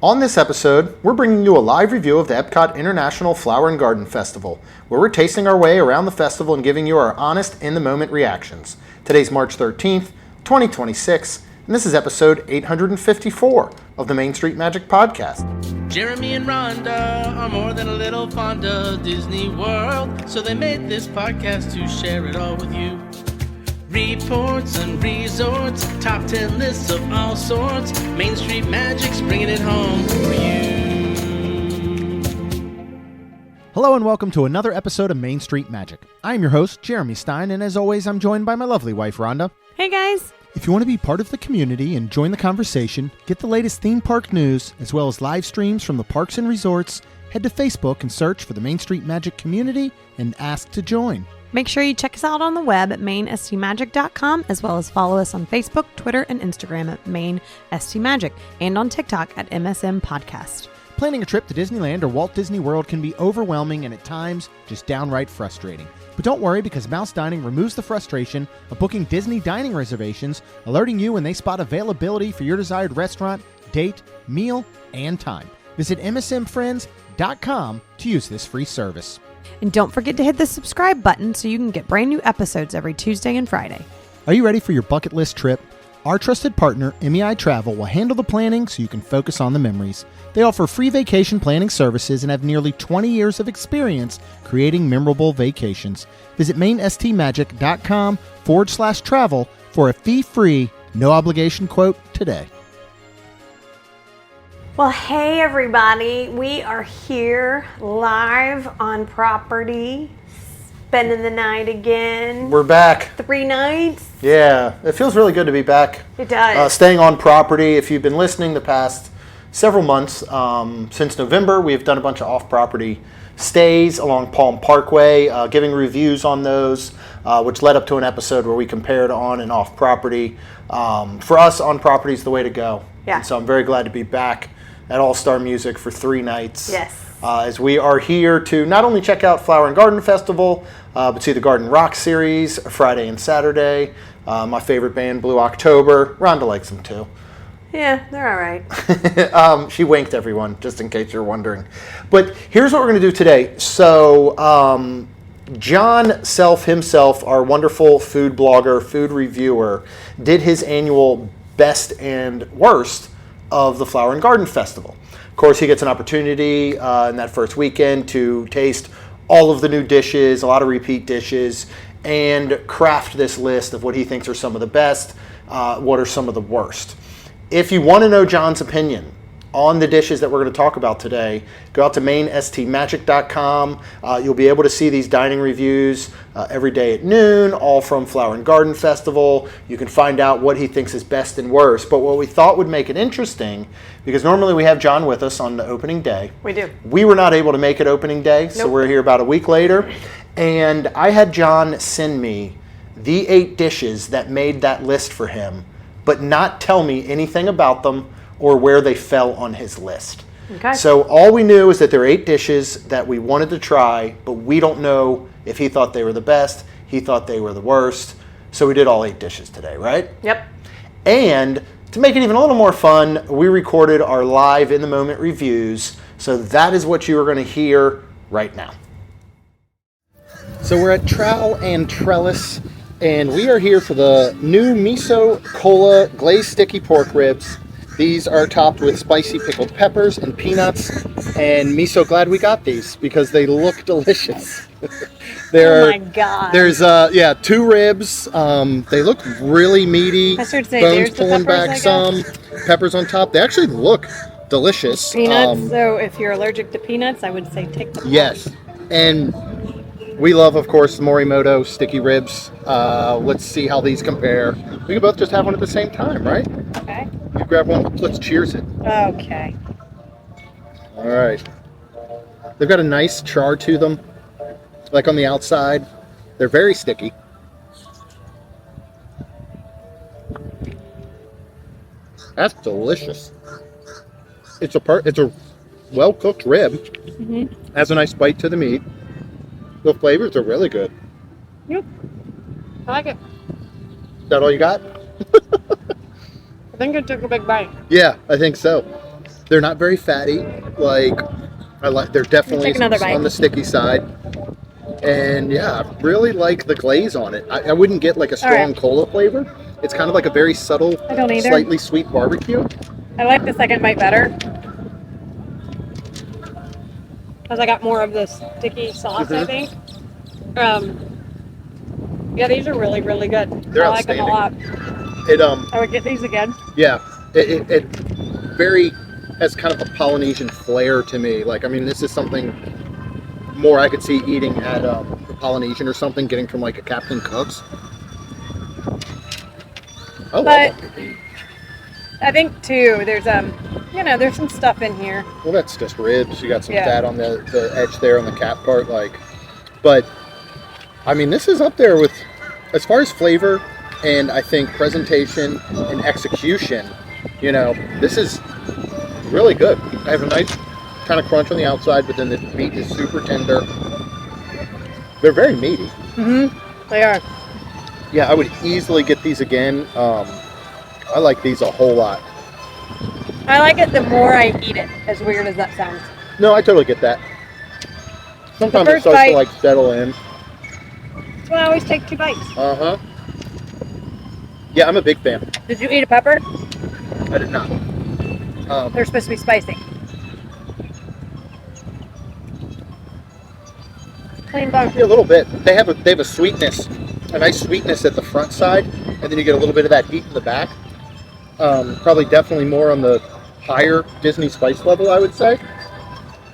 On this episode, we're bringing you a live review of the EPCOT International Flower and Garden Festival, where we're tasting our way around the festival and giving you our honest, in-the-moment reactions. Today's March 13th, 2026, and this is episode 854 of the Main Street Magic Podcast. Jeremy and Rhonda are more than a little fond of Disney World, so they made this podcast to share it all with you. Reports and resorts, top 10 lists of all sorts. Main Street Magic's bringing it home for you. Hello and welcome to another episode of Main Street Magic. I'm your host, Jeremy Stein, and as always, I'm joined by my lovely wife, Rhonda. Hey guys! If you want to be part of the community and join the conversation, get the latest theme park news, as well as live streams from the parks and resorts, head to Facebook and search for the Main Street Magic community and ask to join. Make sure you check us out on the web at mainstmagic.com, as well as follow us on Facebook, Twitter, and Instagram at mainstmagic, and on TikTok at MSM Podcast. Planning a trip to Disneyland or Walt Disney World can be overwhelming and at times just downright frustrating. But don't worry, because Mouse Dining removes the frustration of booking Disney dining reservations, alerting you when they spot availability for your desired restaurant, date, meal, and time. Visit msmfriends.com to use this free service. And don't forget to hit the subscribe button so you can get brand new episodes every Tuesday and Friday. Are you ready for your bucket list trip? Our trusted partner, MEI Travel, will handle the planning so you can focus on the memories. They offer free vacation planning services and have nearly 20 years of experience creating memorable vacations. Visit mainstmagic.com/travel for a fee-free, no-obligation quote today. Well, hey everybody, we are here live on property, spending the night again. We're back. 3 nights. Yeah, it feels really good to be back. It does. Staying on property. If you've been listening the past several months, since November, we've done a bunch of off-property stays along Palm Parkway, giving reviews on those, which led up to an episode where we compared on and off property. For us, on property is the way to go. Yeah. And so I'm very glad to be back at All Star Music for 3 nights. Yes. As we are here to not only check out Flower and Garden Festival, but see the Garden Rock series Friday and Saturday. My favorite band, Blue October. Rhonda likes them too. Yeah, they're all right. She winked everyone, just in case you're wondering. But here's what we're going to do today. So, Jon Self himself, our wonderful food blogger, food reviewer, did his annual best and worst of the Flower and Garden Festival. Of course, he gets an opportunity in that first weekend to taste all of the new dishes, a lot of repeat dishes, and craft this list of what he thinks are some of the best, what are some of the worst. If you want to know Jon's opinion on the dishes that we're going to talk about today, go out to mainstmagic.com. You'll be able to see these dining reviews every day at noon, all from Flower and Garden Festival. You can find out what he thinks is best and worst. But what we thought would make it interesting, because normally we have Jon with us on the opening day. We do. We were not able to make it opening day, so we're here about a week later. And I had Jon send me the 8 dishes that made that list for him, but not tell me anything about them or where they fell on his list. Okay. So all we knew is that there are 8 dishes that we wanted to try, but we don't know if he thought they were the best, he thought they were the worst. So we did all 8 dishes today, right? Yep. And to make it even a little more fun, we recorded our live in-the-moment reviews. So that is what you are going to hear right now. So we're at Trowel and Trellis, and we are here for the new miso cola glazed sticky pork ribs. These are topped with spicy pickled peppers and peanuts, and me so glad we got these because they look delicious. Oh my God. There's 2 ribs. They look really meaty. I started to say, bones there's the pulling peppers, back I some, peppers on top. They actually look delicious. Peanuts, so if you're allergic to peanuts, I would say take them. Yes, and we love, of course, the Morimoto sticky ribs. Let's see how these compare. We can both just have one at the same time, right? Okay. You grab one. Let's cheers it. Okay. All right. They've got a nice char to them, like on the outside. They're very sticky. That's delicious. It's a well-cooked rib. Mm-hmm. Has a nice bite to the meat. The flavors are really good. Yep. I like it. Is that all you got? I think I took a big bite. Yeah, I think so. They're not very fatty. Like, they're definitely Take another bite. on the sticky side. And yeah, I really like the glaze on it. I wouldn't get like a strong right. cola flavor. It's kind of like a very subtle, I don't either. slightly sweet barbecue. I like the second bite better. Because I got more of the sticky sauce, I think. Yeah, these are really, really good. They're I like them a lot. It I would get these again. Yeah, it very has kind of a Polynesian flair to me. Like, I mean, this is something more I could see eating at the Polynesian or something, getting from like a Captain Cook's. Oh, But I think too, there's there's some stuff in here. well, that's just ribs. You got some Yeah. fat on the edge there on the cap part, like. But I mean, this is up there with, as far as flavor and I think presentation and execution. You know, this is really good. I have a nice kind of crunch on the outside, but then the meat is super tender. They're very meaty. They are. Yeah, I would easily get these again. I like these a whole lot. I like it the more I eat it, as weird as that sounds. No, I totally get that. Sometimes it first starts bite- to like settle in. That's why I always take 2 bites. Uh-huh. Yeah, I'm a big fan. Did you eat a pepper? I did not. They're supposed to be spicy. Plain bone. Yeah, a little bit. They have a sweetness, a nice sweetness at the front side, and then you get a little bit of that heat in the back. Probably definitely more on the higher Disney spice level, I would say. I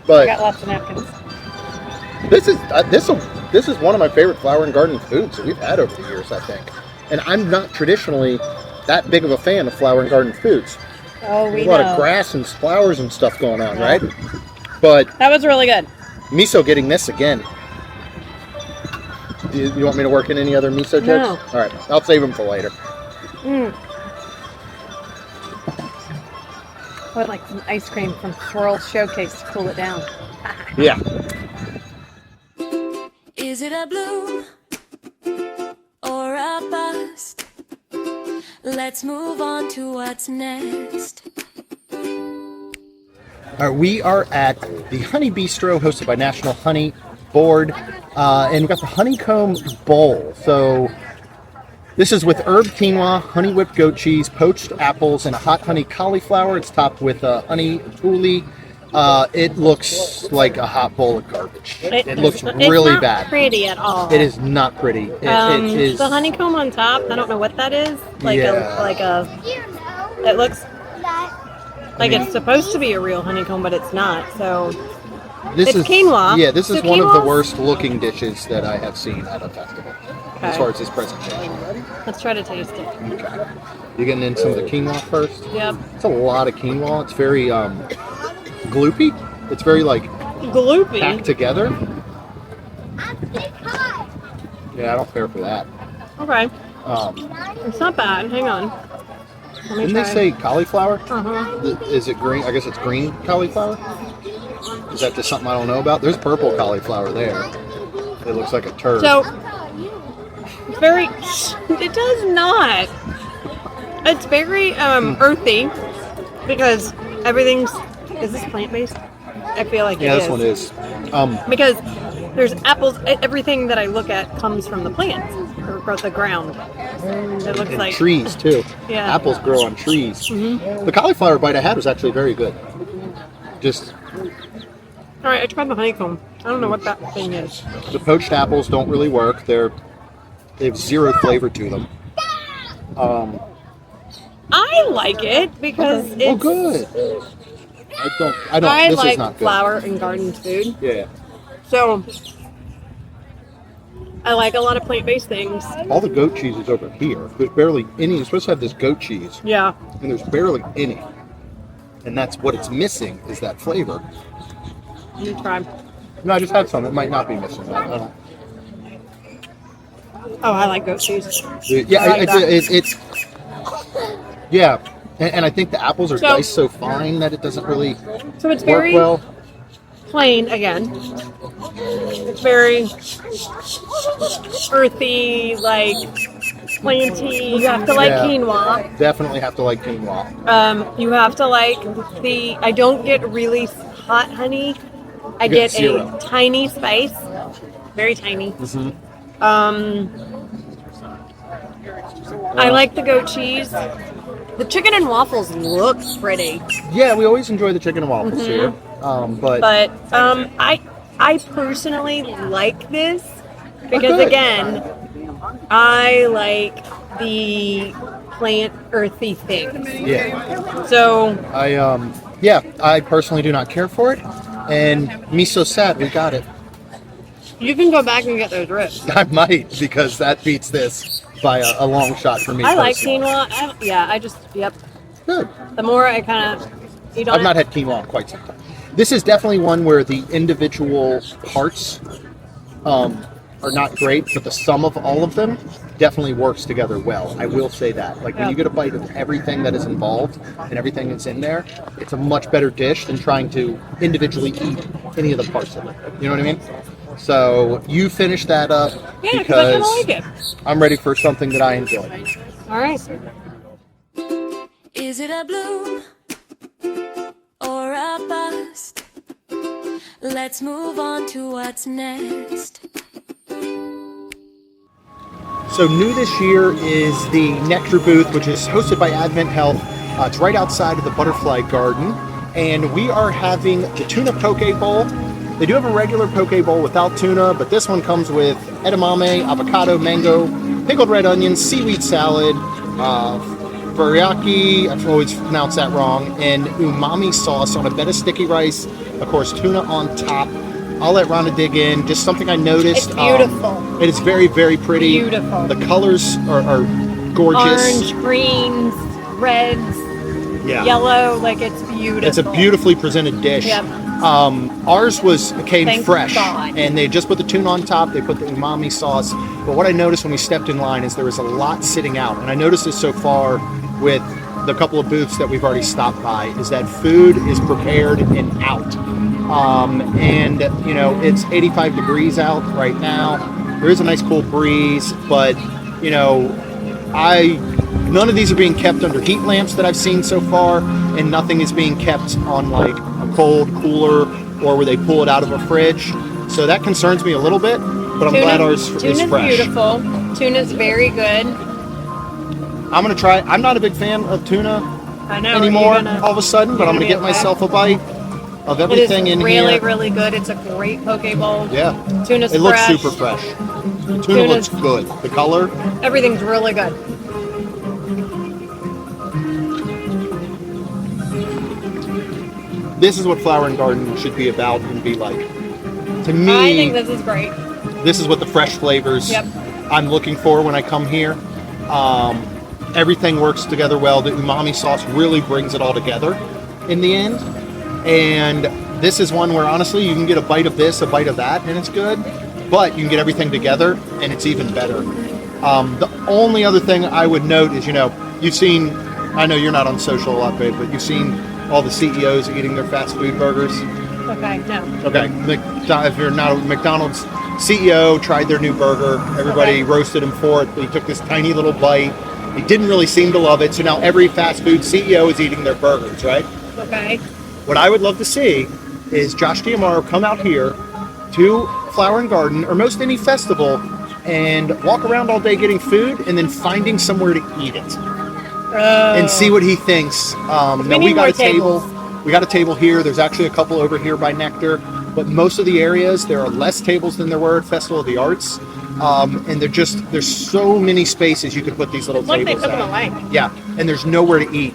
But got lots of napkins. this is one of my favorite Flower and Garden foods that we've had over the years, I think. And I'm not traditionally that big of a fan of Flower and Garden foods. Oh, we There's a lot know. of grass and flowers and stuff going on, right? But That was really good. miso getting this again. You want me to work in any other miso jokes? No. All right, I'll save them for later. I would like some ice cream from Swirl Showcase to cool it down. Yeah. Is it a bloom or a bust? Let's move on to what's next. All right, we are at the Honey Bistro, hosted by National Honey Board, and we've got the Honeycomb Bowl. So this is with herb quinoa, honey whipped goat cheese, poached apples, and a hot honey cauliflower. It's topped with honey uli. It looks like a hot bowl of garbage. It looks really not bad. Pretty at all. It is not pretty. It is. The honeycomb on top. I don't know what that is. Yeah. It looks like it's supposed to be a real honeycomb, but it's not. So This it's is quinoa. Yeah, this is So one of the quinoa's- worst looking dishes that I have seen at a festival, as Okay. far as this presentation. let's try to taste it. Okay. You're getting in some of the quinoa first? Yep. It's a lot of quinoa. It's very gloopy. It's very like packed Gloopy. together. Yeah, I don't care for that. Okay. It's not bad. Hang on. Let me Didn't try. they say cauliflower? Uh-huh. Is it green? I guess it's green cauliflower. Is that just something I don't know about? There's purple cauliflower there. It looks like a turd. So it's very. It does not. It's very earthy because everything's. Is this plant based? I feel like yeah, it this is. one is. Because there's apples. Everything that I look at comes from the plants or the ground. It looks And like trees too. Yeah. Apples grow on trees. The cauliflower bite I had was actually very good. Just All right, I tried the honeycomb. I don't know what that thing is. the poached apples don't really work. They have zero flavor to them. I like it because it's. Oh, good. I don't. I This like is not good. flower and garden food, Yeah. so I like a lot of plant-based things. All the goat cheese is over here. There's barely any. You're supposed to have this goat cheese, Yeah. and there's barely any. And that's what it's missing is that flavor. You try. No, I just had some. It might not be missing that. I don't. Oh, I like goat cheese. Yeah, I like that. it's yeah, and I think the apples are So- diced so fine that it doesn't really So it's work very well. plain again. It's very earthy, like planty. You have to like Yeah. quinoa. Definitely have to like quinoa. You have to like I don't get really hot honey. I You get get zero. a tiny spice. Very tiny. Mm-hmm. I like the goat cheese. The chicken and waffles look pretty. Yeah, we always enjoy the chicken and waffles here. But I personally like this because good. again, I like the plant earthy things. yeah, So I personally do not care for it. And me so sad, we got it. you can go back and get those ribs. I might, because that beats this by a long shot for me. I like personally. quinoa. Good. The more I kind of eat on I've not had quinoa in quite some time. This is definitely one where the individual parts are not great, but the sum of all of them definitely works together well. I will say that. Like, when you get a bite of everything that is involved and everything that's in there, it's a much better dish than trying to individually eat any of the parts of it. You know what I mean? So you finish that up Yeah, because I kind because of like it. I'm ready for something that I enjoy. All right. Is it a bloom or a bust? Let's move on to what's next. So new this year is the Nectar booth, which is hosted by Advent Health. It's right outside of the Butterfly Garden, and we are having the tuna poke bowl. They do have a regular poke bowl without tuna, but this one comes with edamame, avocado, mango, pickled red onions, seaweed salad, burriaki, I always pronounce that wrong, and umami sauce on a bed of sticky rice. Of course, tuna on top. I'll let Rhonda dig in. Just something I noticed. It's beautiful. It is very, very pretty. Beautiful. The colors are gorgeous. Orange, greens, reds, Yeah. yellow. Like, it's beautiful. It's a beautifully presented dish. Yep. Ours came Thank fresh, God. and they just put the tuna on top. They put the umami sauce. But what I noticed when we stepped in line is there was a lot sitting out, and I noticed this so far with the couple of booths that we've already stopped by, is that food is prepared and out. And you know, it's 85 degrees out right now. There is a nice cool breeze, but you know, none of these are being kept under heat lamps that I've seen so far, and nothing is being kept on like a cold cooler or where they pull it out of a fridge. So that concerns me a little bit, but I'm glad ours is Tuna's fresh. beautiful. Tuna's very good. I'm gonna try. I'm not a big fan of tuna I know. anymore you're gonna- all of a sudden, but you're I'm gonna be get okay. myself a bite of It everything is in really, here. really good. It's a great poke bowl. Yeah, Tuna's it looks fresh. super fresh. Tuna Tuna's- looks good. The color, Everything's really good. this is what Flower and Garden should be about and be like. To me, I think this is great. this is what the fresh flavors Yep. I'm looking for when I come here. Everything works together well. The umami sauce really brings it all together in the end. And this is one where honestly you can get a bite of this, a bite of that, and it's good. But you can get everything together and it's even better. The only other thing I would note is, you know, you've seen, I know you're not on social a lot, babe, but you've seen all the CEOs eating their fast food burgers. Okay, no. Okay, if you're not a McDonald's CEO, tried their new burger. Everybody roasted him for it. But he took this tiny little bite. He didn't really seem to love it. So now every fast food CEO is eating their burgers, right? Okay. What I would love to see is Josh Diamaro come out here to Flower and Garden or most any festival and walk around all day getting food and then finding somewhere to eat it and see what he thinks. Now need we got more a table. tables. We got a table here. There's actually a couple over here by Nectar, but most of the areas there are less tables than there were at Festival of the Arts, and there's so many spaces you could put these little It's like they tables took them at. away. Yeah, and there's nowhere to eat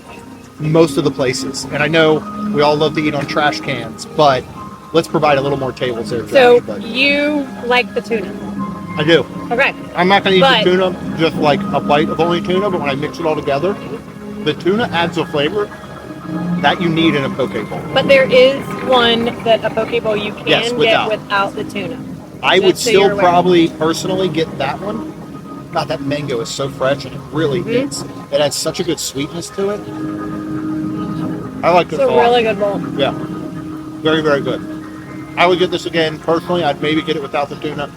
most of the places. And I know we all love to eat on trash cans, but let's provide a little more tables there. So Josh, but you like the tuna? I do. Okay. I'm not going to eat But- the tuna just like a bite of only tuna, but when I mix it all together, the tuna adds a flavor that you need in a poke bowl. But there is one that a poke bowl you can Yes, get without. without the tuna. I would Just so you're still aware. probably personally get that one. God, that mango is so fresh and it really Mm-hmm. hits. It adds such a good sweetness to it. I like this It's a a lot. really good bowl. Yeah, very, very good. I would get this again personally. I'd maybe get it without the tuna.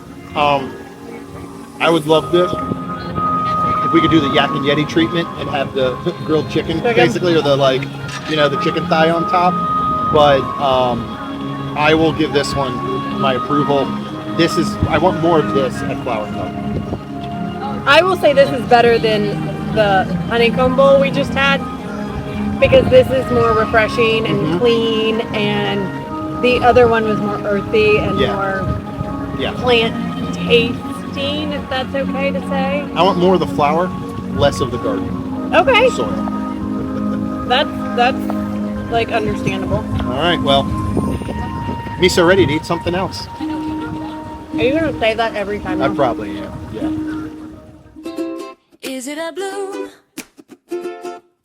I would love this. if we could do the Yak and Yeti treatment and have the grilled chicken, basically, or the the chicken thigh on top. But I will give this one my approval. I want more of this at Flower Cup. I will say this is better than the honeycomb bowl we just had because this is more refreshing and clean, and the other one was more earthy and more plant tasting, if that's okay to say. I want more of the flour, less of the garden. Okay. Soil. That's like understandable. All right, well, Miso ready to eat something else. Are you gonna say that every time? I probably am. Yeah. Is it a bloom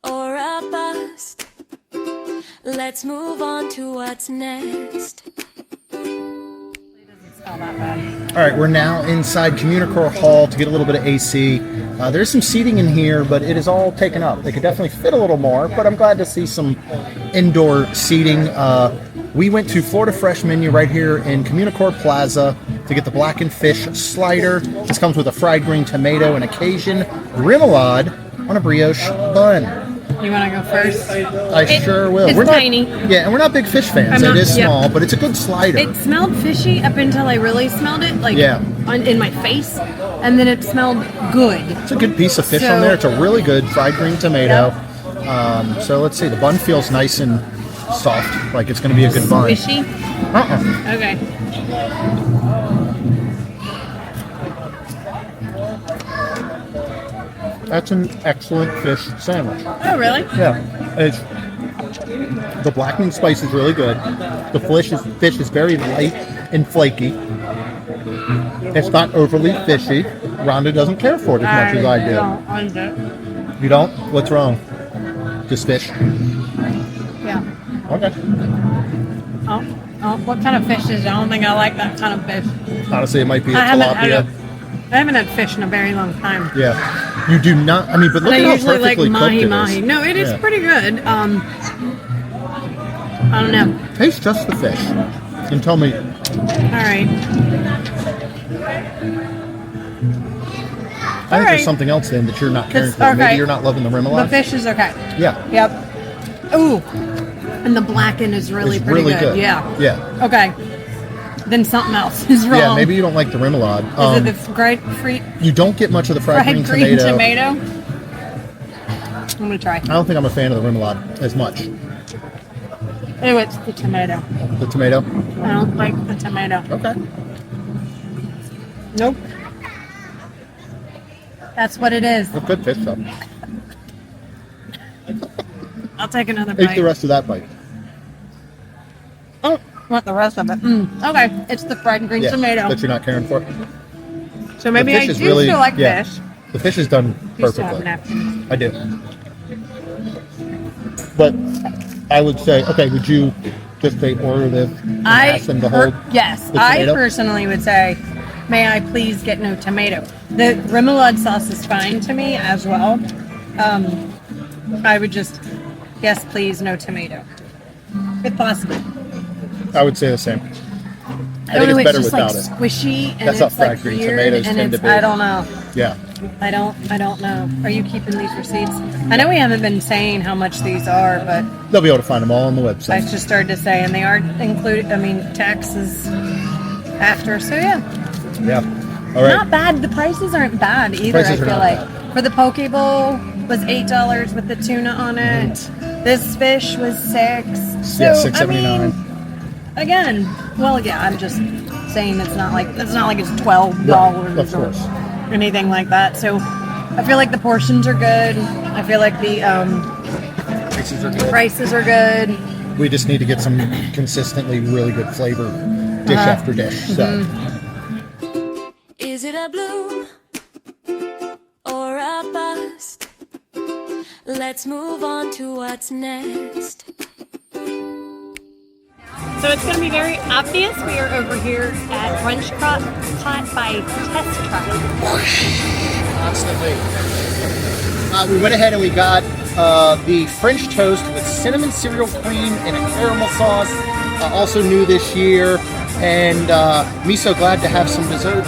or a bust? Let's move on to what's next. Not that bad. All right, we're now inside Communicore Hall to get a little bit of AC. There's some seating in here, but it is all taken up. They could definitely fit a little more, but I'm glad to see some indoor seating. We went to Florida Fresh menu right here in Communicore Plaza to get the blackened fish slider. This comes with a fried green tomato and Cajun remoulade on a brioche bun. You want to go first? I sure will. It's we're not, tiny. Yeah, and we're not big fish fans. It is small, but it's a good slider. It smelled fishy up until I really smelled it, in my face, and then it smelled good. It's a good piece of fish on there. It's a really good fried green tomato. Yep. So let's see. The bun feels nice and soft, like it's going to be a good bun. Fishy? Okay. That's an excellent fish sandwich. Oh, really? Yeah. The blackening spice is really good. The fish is very light and flaky. It's not overly fishy. Rhonda doesn't care for it as much as I do. You don't? What's wrong? Just fish? Yeah. Okay. Oh, what kind of fish is it? I don't think I like that kind of fish. Honestly, it might be a I tilapia. haven't had fish in a very long time. Yeah. You do not. I mean, but look at how perfectly cooked it is. Mahi. No, it is pretty good. I don't know. Taste just the fish and tell me. All right. I think there's something else then that you're not caring for. Okay. Maybe you're not loving the remoulade. The fish is okay. Yeah. Yep. Ooh. And the blackened is really pretty good. Yeah. Yeah. Okay. Then something else is wrong. Yeah, maybe you don't like the remoulade. Is it the fried You don't get much of the fried green tomato. I'm gonna try. I don't think I'm a fan of the remoulade as much. Oh, it's the tomato. The tomato? I don't like the tomato. Okay. Nope. That's what it is. It's good fish though. I'll take another bite. Eat the rest of that bite. Oh, want the rest of it. Okay, it's the fried green tomato. That you're not caring for. So maybe I do still like fish. The fish is done You still have perfectly. napkins. I do. But I would say, okay, would you just say order this and ask them to hold Yes, the I tomato? personally would say, may I please get no tomato? The remoulade sauce is fine to me as well. I would just, yes, please, no tomato. If possible. I would say the same. I don't think know, it's better just without like it. squishy and That's how it's like fried green weird tomatoes and tend to it's, be. I don't know. Yeah. I don't know. Are you keeping these receipts? I know we haven't been saying how much these are, but They'll be able to find them all on the I website. just started to say, and they are included. I mean, taxes after. So yeah, Yeah. All right. not bad. The prices aren't bad either. Prices I are feel not like for the poke bowl was $8 with the tuna on it. This fish was $6. So, Yeah, $6.79. I mean, again, well, yeah. I'm just saying it's not like it's $12 Right, of course. or anything like that. So I feel like the portions are good. I feel like the Prices are good. prices are good. We just need to get some consistently really good flavor dish after dish. So Is it a bloom or a bust? Let's move on to what's next. So it's going to be very obvious. We are over here at Brunch Pot by Test Truck. constantly. We went ahead and we got the French toast with cinnamon cereal cream and a caramel sauce. Also new this year. And me so glad to have some dessert.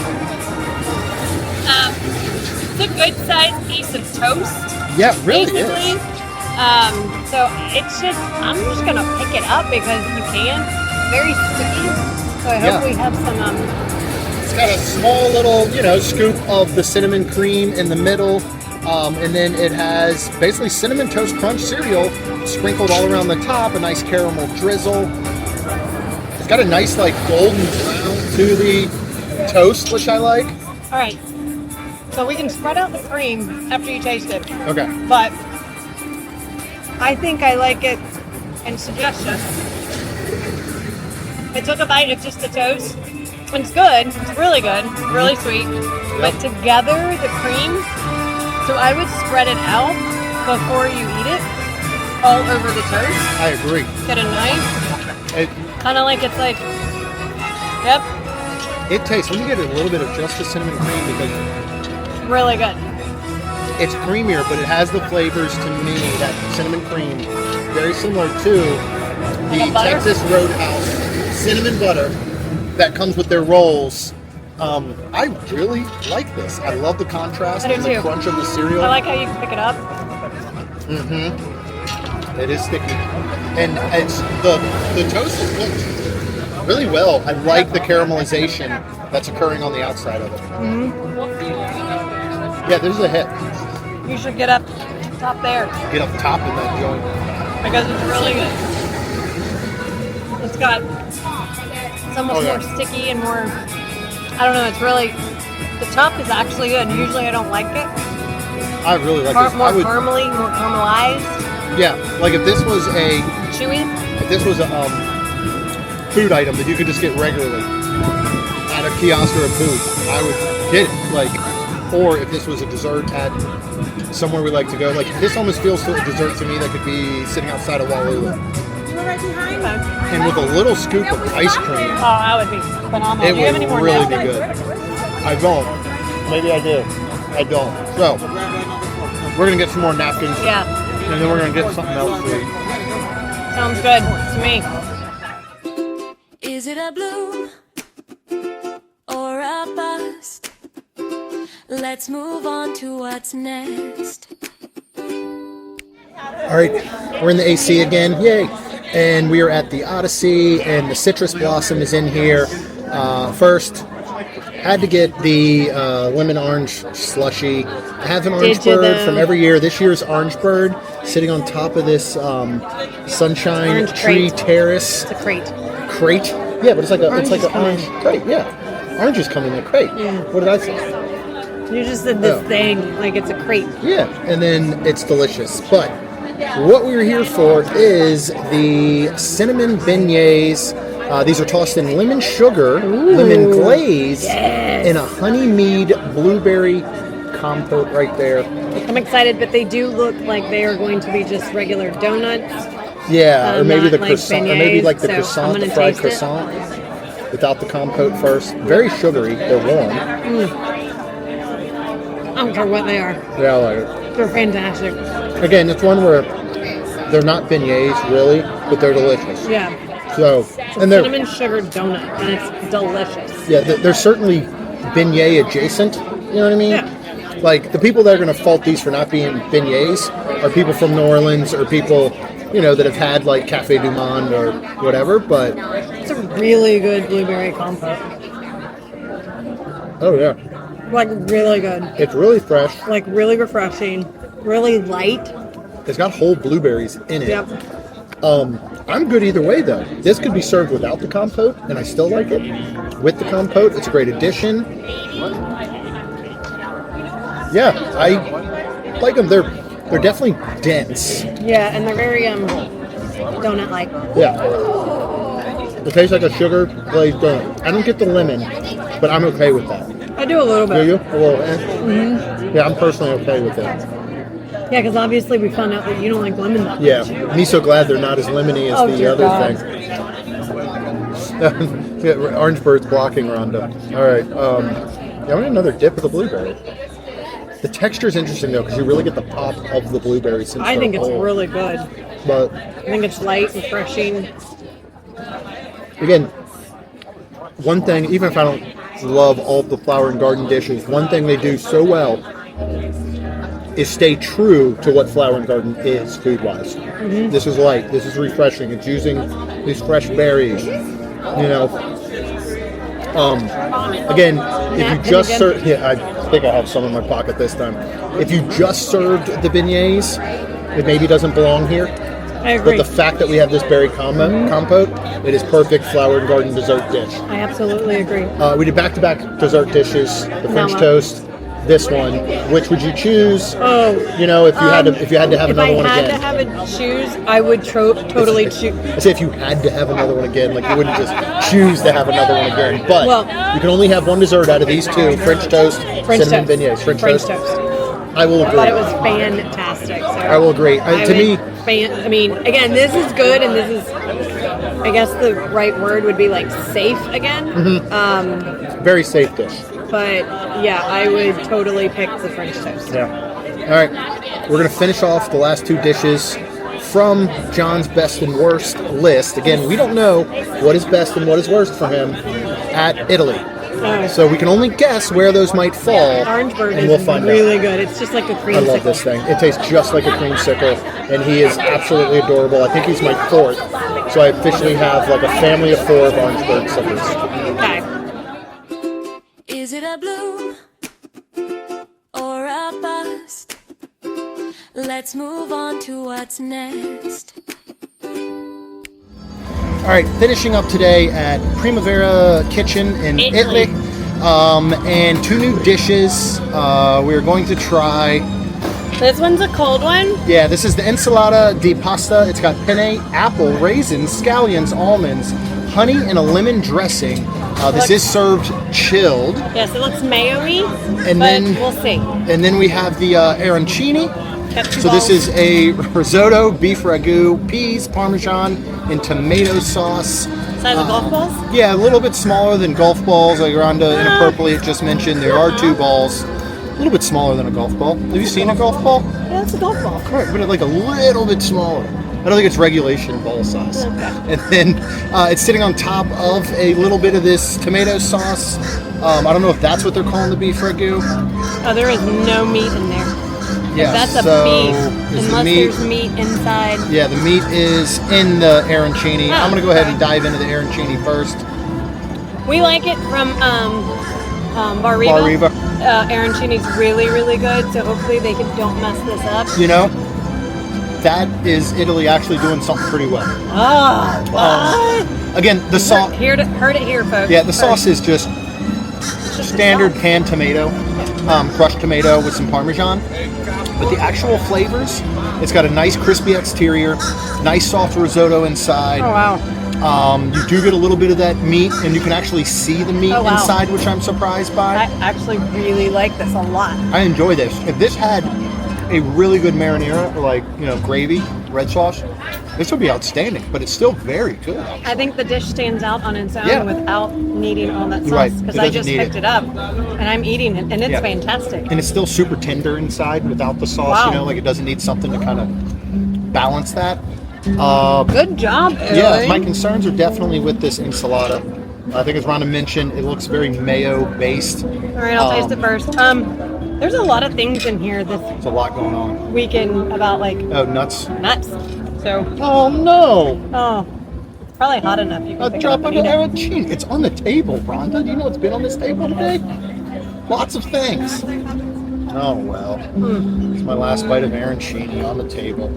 It's a good sized piece of toast. Yeah, it really basically. is. So it's just, I'm just gonna pick it up because you can. Very sticky. So I hope we have some. It's got a small little, scoop of the cinnamon cream in the middle, and then it has basically cinnamon toast crunch cereal sprinkled all around the top. A nice caramel drizzle. It's got a nice golden brown to the toast, which I like. All right. So we can spread out the cream after you taste it. Okay. But I think I like it in suggestion. I took a bite of just the toast. It's good. It's really good. Really sweet. But together, the cream, so I would spread it out before you eat it all over the toast. I agree. Get a knife. It, Kind of like it's like, yep, it tastes, let me get a little bit of just the cinnamon cream because really good. it's creamier, but it has the flavors to me, that cinnamon cream, very similar to the Texas Roadhouse cinnamon butter that comes with their rolls. I really like this. I love the contrast I do and the too. crunch of the cereal. I like how you can pick it up. It is sticky. And it's the toast is cooked really well. I like the caramelization that's occurring on the outside of it. Yeah, this is a hit. You should get up top there Get up top in that joint. because it's really good. It's got, it's almost more sticky and more, I don't know, it's really, the top is actually good. Usually I don't like it. I really like this. More caramely, more caramelized, Yeah, like if this was a chewy. food item that you could just get regularly at a kiosk or a booth, I would get it. Or if this was a dessert at somewhere we like to go, this almost feels like a dessert to me that could be sitting outside of Wallula. And with a little scoop of ice cream, Oh, that would be phenomenal. it Do you have any would more really be napkins? good. I don't. Maybe I do. I don't. So, we're going to get some more napkins. Yeah, And then we're going to get something else to eat. sounds good to me. Is it a bloom or a bust? Let's move on to what's next. All right, we're in the AC again. Yay. And we are at the Odyssey, and the citrus blossom is in here. First, had to get the lemon orange slushy. I have an orange Did you, bird though? from every year. This year's orange bird sitting on top of this sunshine Orange tree crate. terrace It's a crate. crate. Yeah, but it's like an Oranges come orange in. crate. Yeah, oranges come in a crate. Yeah. What did I say? You just did this Oh. thing like it's a crate. Yeah, and then it's delicious. But what we're here for is the cinnamon beignets. These are tossed in lemon sugar, lemon glaze, and a honey mead blueberry compote right there. I'm excited, but they do look like they are going to be just regular donuts. Yeah, or maybe not the like croissant, or maybe beignets, like the so I'm croissant, the gonna fried taste it. croissant, without the compote first. Very sugary. They're warm. I don't care what they are. Yeah, I like it. They're fantastic. Again, it's one where they're not beignets really, but they're delicious. Yeah. So, and they're Cinnamon sugar donut, and it's delicious. yeah, they're certainly beignet adjacent. You know what I mean? Yeah. Like the people that are going to fault these for not being beignets are people from New Orleans or people, that have had like Café du Monde or whatever. But It's a really good blueberry compote. oh yeah, Like really good. it's really fresh. Like really refreshing. Really light. It's got whole blueberries in it. Yep. I'm good either way though. This could be served without the compote, and I still like it. With the compote, it's a great addition. Yeah, I like them. They're definitely dense. Yeah, and they're very donut-like. Yeah. It tastes like a sugar glazed donut. I don't get the lemon, but I'm okay with that. I do a little bit. Do you? A little. Yeah, I'm personally okay with it. Yeah, because obviously we found out that you don't like lemon that Yeah, much. me so glad they're not as lemony as Oh, the dear other God. thing. Yeah, orange bird's blocking Rhonda. All right. I want another dip of the blueberry. The texture is interesting though, because you really get the pop of the blueberry. Since I they're think it's whole. really good. But I think it's light, refreshing. again, one thing, even if I don't love all of the flower and garden dishes, one thing they do so well is stay true to what Flower and Garden is food-wise. This is light. This is refreshing. It's using these fresh berries. You know. Again, if you just serve, I think I have some in my pocket this time. If you just served the beignets, it maybe doesn't belong here. I agree. But the fact that we have this berry compote, it is perfect Flower and Garden dessert dish. I absolutely agree. We did back-to-back dessert dishes. The French Nella. toast. This one. Which would you choose? Oh, you know, if you had to have another one again. If I had to have a choose, I would totally choose. I say if you had to have another one again, like you wouldn't just choose to have another one again. But you can only have one dessert out of these two: French toast, cinnamon beignets. French toast. I will agree. I thought it was fantastic. So I will agree. I mean, again, this is good, and this is, I guess the right word would be like safe again. Very safe dish. But yeah, I would totally pick the French toast. Yeah. All right. We're going to finish off the last two dishes from John's best and worst list. Again, we don't know what is best and what is worst for him at Italy. So we can only guess where those might fall. Orangeburg and we'll is find really out. good. It's just like a creamsicle. I love this thing. It tastes just like a creamsicle, and he is absolutely adorable. I think he's my fourth, so I officially have like a family of 4 of Orangeburg suckers. Okay. Is it a bloom or a bust? Let's move on to what's next. All right, finishing up today at Primavera Kitchen in Italy. And 2 new dishes. We're going to try. This one's a cold one. Yeah, this is the ensalada di pasta. It's got penne, apple, raisins, scallions, almonds, honey, and a lemon dressing. This is served chilled. Yes, it looks mayo-y, And but then- we'll see. And then we have the arancini. Kept 2 So this balls. is a risotto, beef ragu, peas, parmesan, and tomato sauce. Size of golf balls? Yeah, a little bit smaller than golf balls, like Rhonda inappropriately just mentioned. There are 2 balls, a little bit smaller than a golf ball. Have you seen a golf ball? Yeah, it's a golf ball. Correct, but like a little bit smaller. I don't think it's regulation ball size. Okay. And then it's sitting on top of a little bit of this tomato sauce. I don't know if that's what they're calling the beef ragu. Oh, there is no meat in there. Yeah, That's a so beef, is the unless meat- there's meat inside. Yeah, the meat is in the arancini. Oh, I'm going to go ahead and okay. dive into the arancini first. We like it from Bar Riva. Bar Riva. Arancini's really, really good, so hopefully they don't mess this up. You know, that is Italy actually doing something pretty well. Oh, what? Again, the sauce. Heard it here, folks. Yeah, the sauce is just standard canned tomato, crushed tomato with some Parmesan. But the actual flavors, it's got a nice crispy exterior, nice soft risotto inside. Oh, wow. You do get a little bit of that meat, and you can actually see the meat Oh, wow. inside, which I'm surprised by. I actually really like this a lot. I enjoy this. If this had a really good marinara, or like, gravy, red sauce, this would be outstanding, but it's still very good. I think the dish stands out on its own Yeah. without needing all that You're right. sauce. Because It I doesn't just need picked it. it up, and I'm eating it, and it's Yeah. fantastic. And it's still super tender inside without the sauce, Wow. like it doesn't need something to kind of balance that. Good job, Yeah, Ellen. my concerns are definitely with this enchilada. I think as Rhonda mentioned, it looks very mayo-based. All right, I'll taste it first. There's a lot of things in here this There's a lot going on. weekend about like Oh, nuts. nuts. So, Oh, no. it's probably hot enough. You A can pick it drop up of and eat it. arancini. It's on the table, Rhonda. Do you know what's been on this table today? Lots of things. Oh, well. It's my last bite of arancini on the table.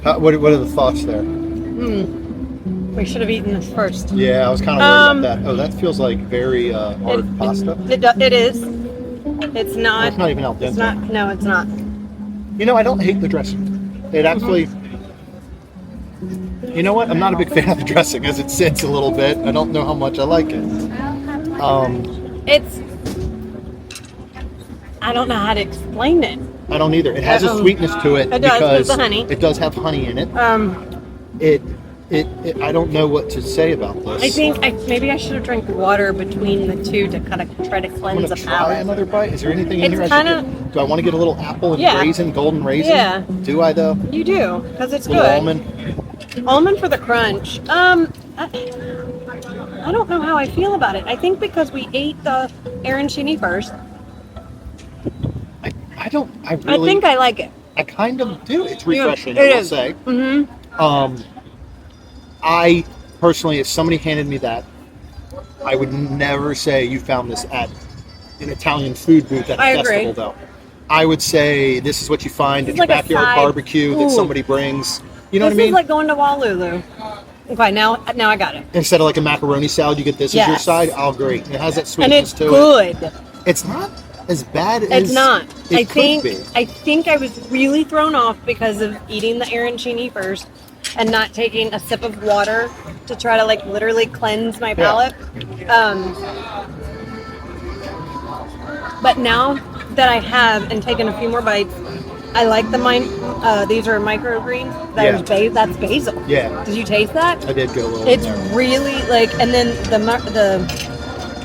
What are the thoughts there? We should have eaten this first. Yeah, I was kind of worried about that. Oh, that feels like very hard pasta. It is. It's not. It's not even al dente. It's not. No, it's not. I don't hate the dressing. It actually... You know what? I'm not a big fan of the dressing as it sits a little bit. I don't know how much I like it. It's. I don't know how to explain it. I don't either. It has a sweetness to it, It does, because with the honey. it does have honey in it. It I don't know what to say about this. I think maybe I should have drank water between the two to kind of try to I'm cleanse gonna the try palate. another bite. Is there anything in It's here I should kinda- get? Do I want to get a little apple and Yeah. raisin, golden raisin? Yeah. Do I though? You do, because it's A little good. almond. Almond for the crunch. I don't know how I feel about it. I think because we ate the arancini first. I I think I like it. I kind of do. It's refreshing, Yeah, I it will is. say. Mm-hmm. I personally, if somebody handed me that, I would never say you found this at an Italian food booth at a festival, though. I would say this is what you find at your backyard barbecue that somebody brings. You know what I mean? This is like going to Walulu. Okay, now I got it. Instead of like a macaroni salad, you get this as your side. I'll agree. It has that sweetness to it. And it's good. It's not as bad as it's not. I think I was really thrown off because of eating the arancini first and not taking a sip of water to try to like literally cleanse my palate. But now that I have and taken a few more bites, I like these are microgreens. That's basil. Yeah. Did you taste that? I did get a little. It's really like, and then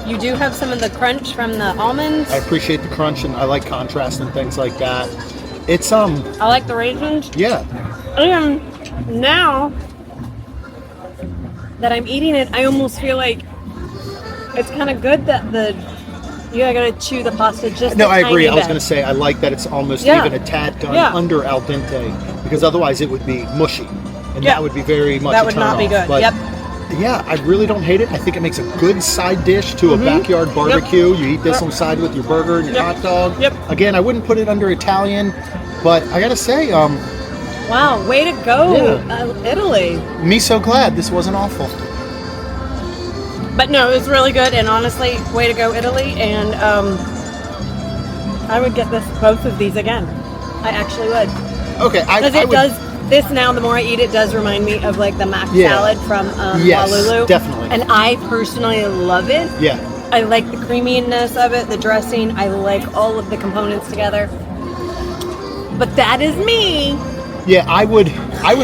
you do have some of the crunch from the almonds. I appreciate the crunch, and I like contrast and things like that. It's I like the raisins. Yeah. And now that I'm eating it, I almost feel like it's kind of good that you gotta chew the pasta just. No, I agree. I was gonna say I like that it's almost even a tad done under al dente, because otherwise it would be mushy, and that would be very much. That would not be good. But yeah, I really don't hate it. I think it makes a good side dish to a backyard barbecue. You eat this on the side with your burger and your hot dog. Again, I wouldn't put it under Italian, but I gotta say, wow, way to go, Italy. Me so glad this wasn't awful. But no, it was really good, and honestly, way to go, Italy. And I would get both of these again. I actually would. Okay, does. This now, the more I eat it, does remind me of like the mac salad from Walulu. Definitely. And I personally love it. Yeah. I like the creaminess of it, the dressing. I like all of the components together. But that is me. Yeah, I would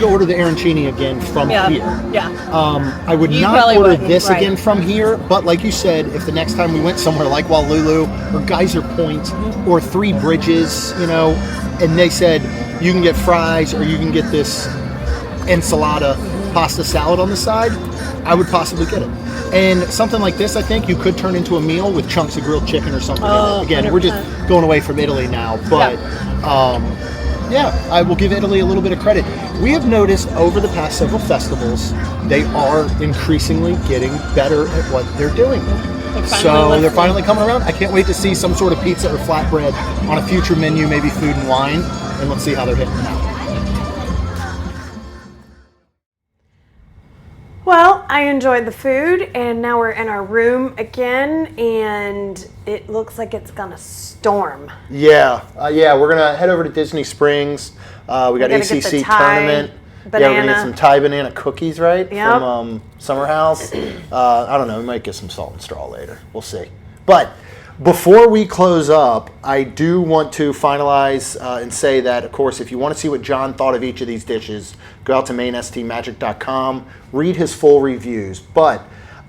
order the arancini again from here. Yeah. I would not order this again from here, but like you said, if the next time we went somewhere like Walulu or Geyser Point or Three Bridges, and they said you can get fries or you can get this ensalada pasta salad on the side, I would possibly get it. And something like this, I think you could turn into a meal with chunks of grilled chicken or something. Again, 100%. We're just going away from Italy now, but yeah, I will give Italy a little bit of credit. We have noticed over the past several festivals, they are increasingly getting better at what they're doing. They're finally coming around. I can't wait to see some sort of pizza or flatbread on a future menu, maybe food and wine, and let's see how they're hitting it out. Well, I enjoyed the food, and now we're in our room again, and it looks like it's gonna storm. Yeah, we're gonna head over to Disney Springs. We got ACC tournament. Banana. Yeah, we're gonna get some Thai banana cookies, right? Yep. From Summer House. I don't know. We might get some salt and straw later. We'll see. But before we close up, I do want to finalize and say that, of course, if you want to see what Jon thought of each of these dishes, go out to mainstmagic.com, read his full reviews. But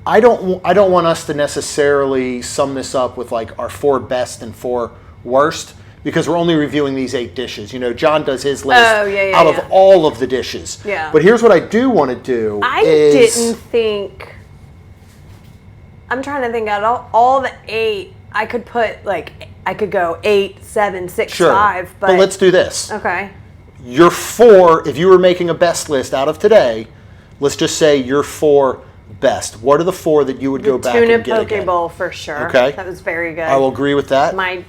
I don't want us to necessarily sum this up with like our 4 best and 4 worst, because we're only reviewing these 8 dishes. Jon does his list out of all of the dishes. Yeah. But here's what I do want to do. I'm trying to think out all the 8. I could go 8, 7, 6, 5. But let's do this. Okay. Your 4, if you were making a best list out of today, let's just say your 4 best. What are the 4 that you would go back and get Tuna poke again? bowl for sure. Okay. That was very good. I will agree with that. My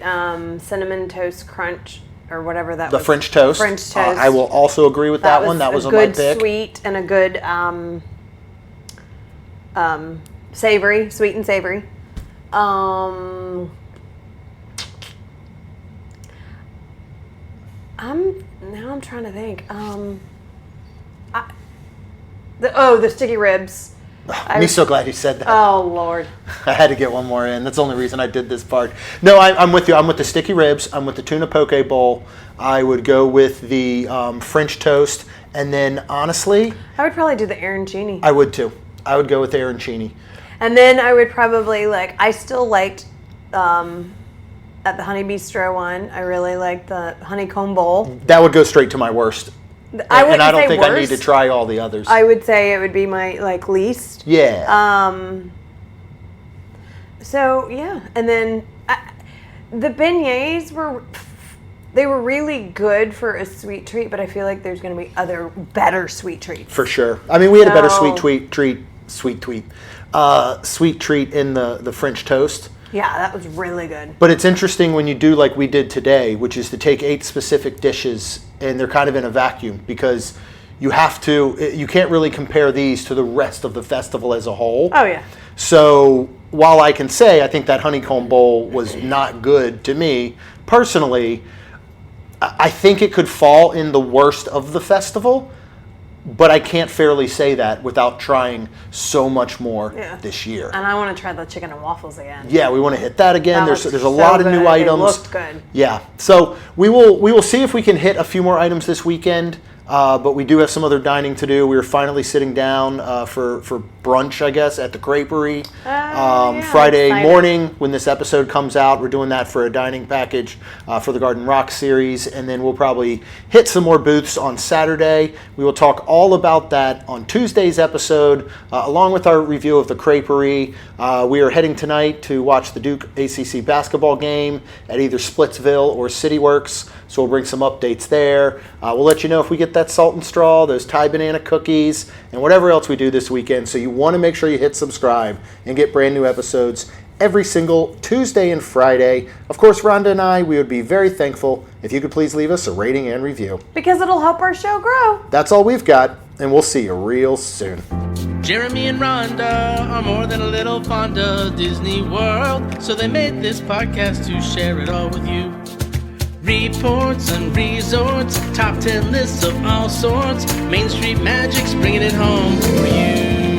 cinnamon toast crunch or whatever that was. The French toast. French toast. I will also agree with that one. That was on my pick. A good sweet and a good savory, sweet and savory. I'm trying to think. The sticky ribs. I'm so glad you said that. Oh Lord! I had to get one more in. That's the only reason I did this part. No, I'm with you. I'm with the sticky ribs. I'm with the tuna poke bowl. I would go with the French toast, and then honestly, I would probably do the arancini. I would too. I would go with the arancini. And then I would probably I still liked at the Honey Bistro one. I really liked the honeycomb bowl. That would go straight to my worst. I don't think worst. I need to try all the others. I would say it would be my least. Yeah. So yeah, and then the beignets were They were really good for a sweet treat, but I feel like there's going to be other better sweet treats. For sure. I mean, we had a better So- sweet treat in the French toast. Yeah, that was really good. But it's interesting when you do like we did today, which is to take 8 specific dishes and they're kind of in a vacuum because you can't really compare these to the rest of the festival as a whole. Oh, yeah. So while I can say I think that honeycomb bowl was not good to me personally, I think it could fall in the worst of the festival, but I can't fairly say that without trying so much more this year. And I want to try the chicken and waffles again. Yeah, we want to hit that again. That There's looks a lot so of new good. items. It looked good. Yeah, so we will see if we can hit a few more items this weekend. But we do have some other dining to do. We are finally sitting down for brunch, I guess, at the Creperie Friday excited. morning when this episode comes out. We're doing that for a dining package for the Garden Rock series, and then we'll probably hit some more booths on Saturday. We will talk all about that on Tuesday's episode, along with our review of the Creperie. We are heading tonight to watch the Duke ACC basketball game at either Splitsville or CityWorks, so we'll bring some updates there. We'll let you know if we get that salt and straw, those Thai banana cookies, and whatever else we do this weekend. So you want to make sure you hit subscribe and get brand new episodes every single Tuesday and Friday. Of course, Rhonda and I, we would be very thankful if you could please leave us a rating and review. Because it'll help our show grow. That's all we've got, and we'll see you real soon. Jeremy and Rhonda are more than a little fond of Disney World, so they made this podcast to share it all with you. Reports and resorts, top 10 lists of all sorts, Main Street Magic's bringing it home for you.